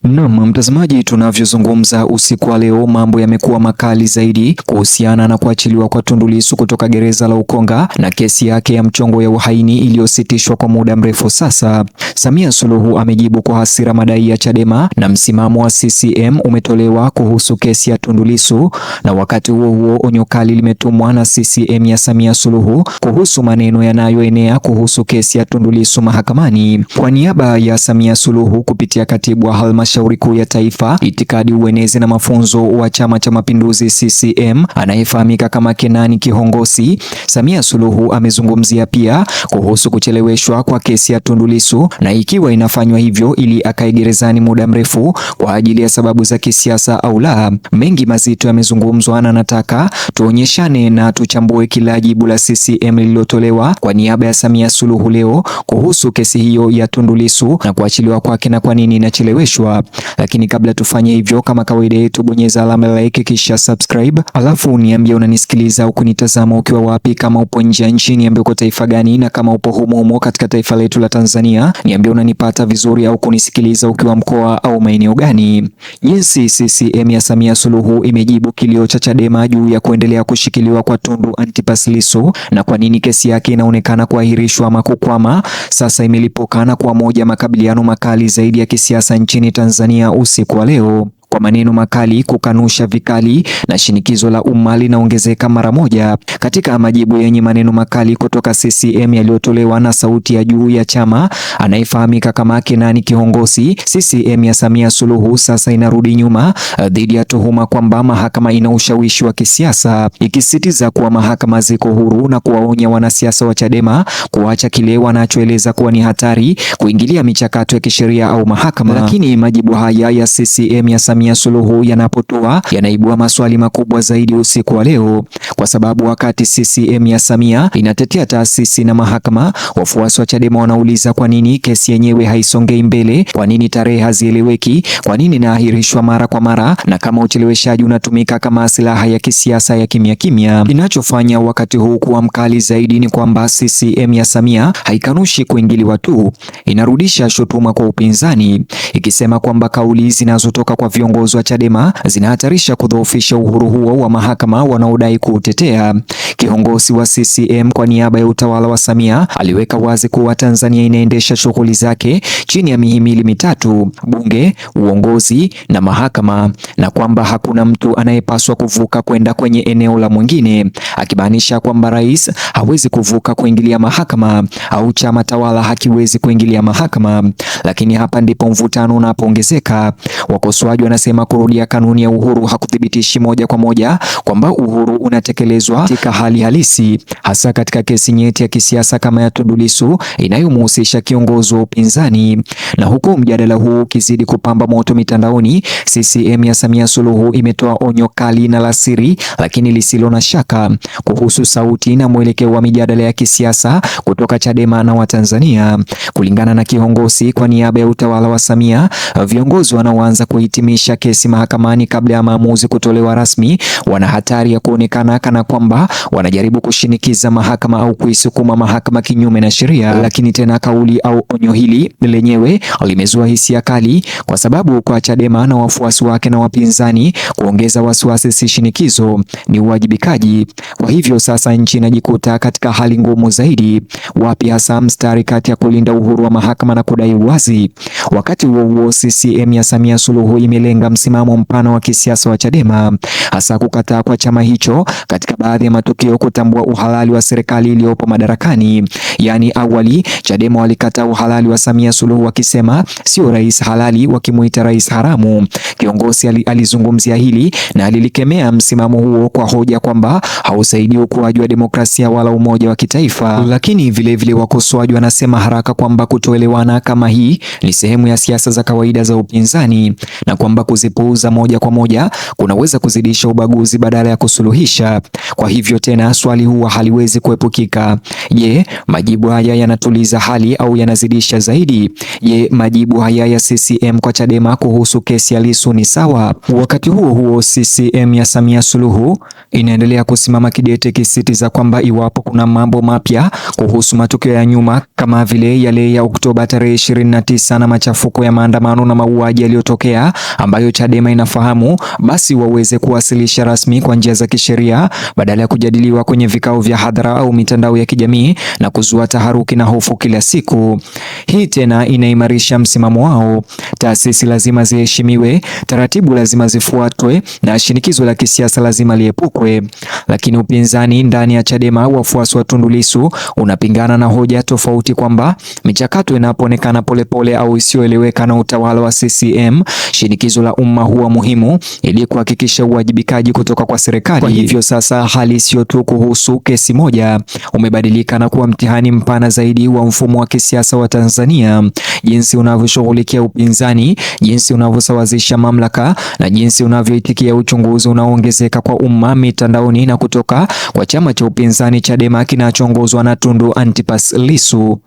Naam, mtazamaji, tunavyozungumza usiku wa leo, mambo yamekuwa makali zaidi kuhusiana na kuachiliwa kwa Tundu Lissu kutoka gereza la Ukonga na kesi yake ya mchongo ya uhaini iliyositishwa kwa muda mrefu sasa. Samia Suluhu amejibu kwa hasira madai ya Chadema na msimamo wa CCM umetolewa kuhusu kesi ya Tundu Lissu, na wakati huo huo onyo kali limetumwa na CCM ya Samia Suluhu kuhusu maneno yanayoenea kuhusu kesi ya Tundu Lissu mahakamani. Kwa niaba ya Samia Suluhu kupitia katibu wa Halmashauri Kuu ya Taifa, Itikadi, Uenezi na Mafunzo wa Chama cha Mapinduzi CCM, anayefahamika kama Kenani Kihongosi, Samia Suluhu amezungumzia pia kuhusu kucheleweshwa kwa kesi ya Tundu Lissu na ikiwa inafanywa hivyo ili akae gerezani muda mrefu kwa ajili ya sababu za kisiasa au la. Mengi mazito yamezungumzwa na nataka tuonyeshane na tuchambue kila jibu la CCM lililotolewa kwa niaba ya Samia Suluhu leo kuhusu kesi hiyo ya Tundu Lissu na kuachiliwa kwake na kwa nini inacheleweshwa. Lakini kabla tufanye hivyo, kama kawaida yetu, bonyeza alama ya like kisha subscribe, alafu niambie unanisikiliza au kunitazama ukiwa wapi. Kama upo nje ya nchi niambie uko taifa gani, na kama upo humo katika taifa letu la Tanzania niambie unanipata vizuri au kunisikiliza ukiwa mkoa au maeneo gani. Jinsi CCM ya Samia Suluhu imejibu kilio cha Chadema juu ya kuendelea kushikiliwa kwa Tundu Antipas Lissu na kwa nini kesi yake inaonekana kuahirishwa ama kukwama, sasa imelipokana kwa moja makabiliano makali zaidi ya kisiasa nchini Tanzania usiku wa leo. Kwa maneno makali kukanusha vikali na shinikizo la umma linaongezeka mara moja. Katika majibu yenye maneno makali kutoka CCM yaliyotolewa na sauti ya juu ya chama anayefahamika kama Kenani Kihongosi, CCM ya Samia Suluhu sasa inarudi nyuma dhidi ya tuhuma kwamba mahakama ina ushawishi wa kisiasa, ikisisitiza kuwa mahakama ziko huru na kuwaonya wanasiasa wa Chadema kuacha kile wanachoeleza kuwa ni hatari kuingilia michakato ya kisheria au mahakama. Lakini majibu haya ya CCM ya Samia Suluhu yanapotoa yanaibua maswali makubwa zaidi usiku wa leo, kwa sababu wakati CCM ya Samia inatetea taasisi na mahakama, wafuasi wa Chadema wanauliza kwa nini kesi yenyewe haisongei mbele, kwa nini tarehe hazieleweki, kwa nini inaahirishwa mara kwa mara, na kama ucheleweshaji unatumika kama silaha ya kisiasa ya kimya kimya. Kinachofanya wakati huu kuwa mkali zaidi ni kwamba CCM ya Samia haikanushi kuingiliwa tu, inarudisha shutuma kwa upinzani, ikisema kwamba kauli zinazotoka kwa viongozi wa Chadema zinahatarisha kudhoofisha uhuru huo wa mahakama wanaodai kuutetea. Kiongozi wa CCM kwa niaba ya utawala wa Samia aliweka wazi kuwa Tanzania inaendesha shughuli zake chini ya mihimili mitatu: bunge, uongozi na mahakama, na kwamba hakuna mtu anayepaswa kuvuka kwenda kwenye eneo la mwingine, akibainisha kwamba rais hawezi kuvuka kuingilia mahakama au chama tawala hakiwezi kuingilia mahakama. Lakini hapa ndipo mvutano unapoongezeka. Wakosoaji wanasema kurudia kanuni ya uhuru hakuthibitishi moja kwa moja kwamba uhuru unatekelezwa katika hali halisi, hasa katika kesi nyeti ya kisiasa kama ya Tundu Lissu inayomhusisha kiongozi wa upinzani. Na huku mjadala huu ukizidi kupamba moto mitandaoni, CCM ya Samia Suluhu imetoa onyo kali na la siri lakini lisilo na shaka kuhusu sauti na mwelekeo wa mijadala ya kisiasa kutoka Chadema na Watanzania. Kulingana na Kihongosi, kwa niaba ya utawala wa Samia, viongozi wanaoanza kuhitimisha kesi mahakamani kabla ya maamuzi kutolewa rasmi wana hatari ya kuonekana kana kwamba wanajaribu kushinikiza mahakama au kuisukuma mahakama kinyume na sheria. Lakini tena kauli au onyo hili lenyewe limezua hisia kali, kwa sababu kwa Chadema na wafuasi wake na wapinzani, kuongeza wasiwasi si shinikizo, ni uwajibikaji. Kwa hivyo sasa nchi inajikuta katika hali ngumu zaidi. Wapi hasa mstari kati ya kulinda uhuru wa mahakama na kudai uwazi? Wakati huo huo, CCM ya Samia Suluhu imelenga msimamo mpana wa kisiasa wa Chadema, hasa kukataa kwa chama hicho katika baadhi ya matukio kutambua uhalali wa serikali iliyopo madarakani. Yaani, awali Chadema walikataa uhalali wa Samia Suluhu wakisema sio rais halali, wakimuita rais haramu. Kiongozi alizungumzia hili na alilikemea msimamo huo kwa hoja kwamba hausaidii ukuaji wa demokrasia wala umoja wa kitaifa. Lakini vilevile wakosoaji wanasema haraka kwamba kutoelewana kama hii ni sehemu ya siasa za kawaida za upinzani, na kwamba kwamba kuzipuuza moja kwa moja kunaweza kuzidisha ubaguzi badala ya kusuluhisha. Kwa hivyo tena swali huwa haliwezi kuepukika. Je, majibu haya yanatuliza hali au yanazidisha zaidi? Je, majibu haya ya CCM kwa Chadema kuhusu kesi ya Lissu ni sawa? Wakati huo huo, CCM ya Samia Suluhu inaendelea kusimama kidete ikisisitiza kwamba iwapo kuna mambo mapya kuhusu matukio ya nyuma kama vile yale ya Oktoba tarehe 29 na machafuko ya maandamano na mauaji yaliyotokea ambayo Chadema inafahamu, basi waweze kuwasilisha rasmi kwa njia za kisheria badala ya kujadiliwa kwenye vikao vya hadhara au mitandao ya kijamii na kuzua taharuki na hofu kila siku. Hii tena inaimarisha msimamo wao. Taasisi lazima ziheshimiwe, taratibu lazima zifuatwe na shinikizo la kisiasa lazima liepukwe. Lakini upinzani ndani ya Chadema, wafuasi wa Tundu Lissu, unapingana na hoja tofauti kwamba michakato inapoonekana polepole au isiyoeleweka na utawala wa CCM, shinikizo la umma huwa muhimu ili kuhakikisha uwajibikaji kutoka kwa serikali. Kwa hivyo sasa hali sio tu kuhusu kesi moja, umebadilika na kuwa mtihani mpana zaidi wa mfumo wa kisiasa wa Tanzania, jinsi unavyoshughulikia upinzani, jinsi unavyosawazisha mamlaka na jinsi unavyoitikia uchunguzi unaoongezeka kwa umma mitandaoni na kutoka kwa chama cha upinzani Chadema kinachoongozwa na Tundu Antipas Lissu.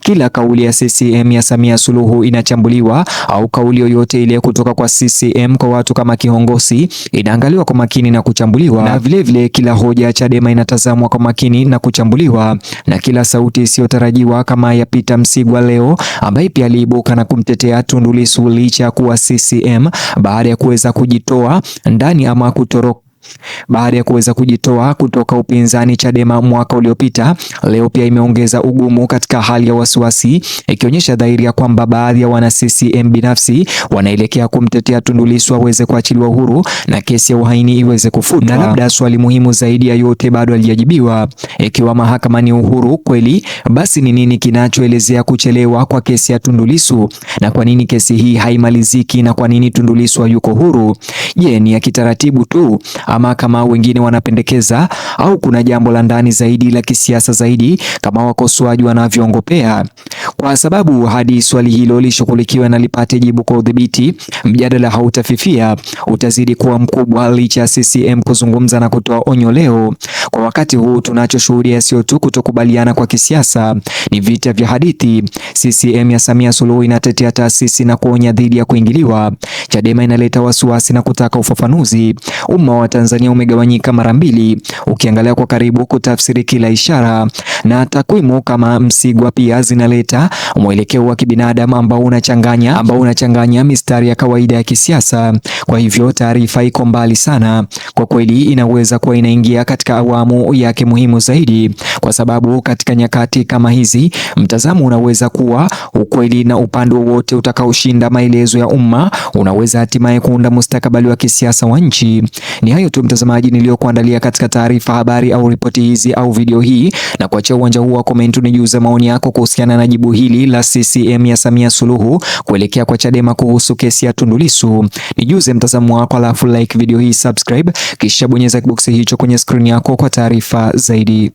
Kila kauli ya CCM ya Samia Suluhu inachambuliwa, au kauli yoyote ile kutoka kwa CCM kwa watu kama kiongozi inaangaliwa kwa makini na kuchambuliwa, na vilevile kila hoja ya Chadema inatazamwa kwa makini na kuchambuliwa, na kila sauti isiyotarajiwa kama ya Peter Msigwa leo ambaye pia aliibuka na kumtetea Tundu Lissu licha ya kuwa CCM baada ya kuweza kujitoa ndani ama kutoroka baada ya kuweza kujitoa kutoka upinzani Chadema mwaka uliopita, leo pia imeongeza ugumu katika hali ya wasiwasi, ikionyesha dhahiri ya kwamba baadhi ya wana CCM binafsi wanaelekea kumtetea Tundu Lissu aweze kuachiliwa huru na kesi ya uhaini iweze kufutwa. Na labda swali muhimu zaidi ya yote bado halijajibiwa. Ikiwa mahakama ni uhuru kweli, basi ni nini kinachoelezea kuchelewa kwa kesi ya Tundu Lissu, na kwa nini kesi hii haimaliziki, na kwa nini Tundu Lissu hayuko huru? Je, ni ya kitaratibu tu ama kama wengine wanapendekeza, au kuna jambo la ndani zaidi la kisiasa zaidi kama wakosoaji wanavyoongopea? Kwa sababu hadi swali hilo lishughulikiwe na lipate jibu kwa udhibiti, mjadala hautafifia, utazidi kuwa mkubwa licha ya CCM kuzungumza na kutoa onyo leo. Kwa wakati huu tunachoshuhudia sio tu kutokubaliana kwa kisiasa, ni vita vya hadithi. CCM ya Samia Suluhu inatetea taasisi na kuonya dhidi ya kuingiliwa. Chadema inaleta wasiwasi na kutaka ufafanuzi. Umma wa Tanzania umegawanyika mara mbili, ukiangalia kwa karibu kutafsiri kila ishara, na takwimu kama Msigwa pia zinaleta mwelekeo wa kibinadamu ambao unachanganya mistari ya kawaida ya kisiasa. Kwa hivyo taarifa iko mbali sana. Kwa kweli inaweza kuwa inaingia katika awamu yake muhimu zaidi, kwa sababu katika nyakati kama hizi mtazamo unaweza kuwa ukweli, na upande wote utakaoshinda maelezo ya umma unaweza hatimaye kuunda mustakabali wa kisiasa wa nchi. Ni hayo tu mtazamaji niliyokuandalia katika taarifa, habari au ripoti hizi au video hii, na kuachia uwanja huu wa comment nijuze maoni yako kuhusiana na jibu hili la CCM ya Samia Suluhu kuelekea kwa Chadema kuhusu kesi ya Tundu Lissu. Nijuze mtazamo wako, alafu like video hii, subscribe, kisha bonyeza kiboksi hicho kwenye screen yako kwa taarifa zaidi.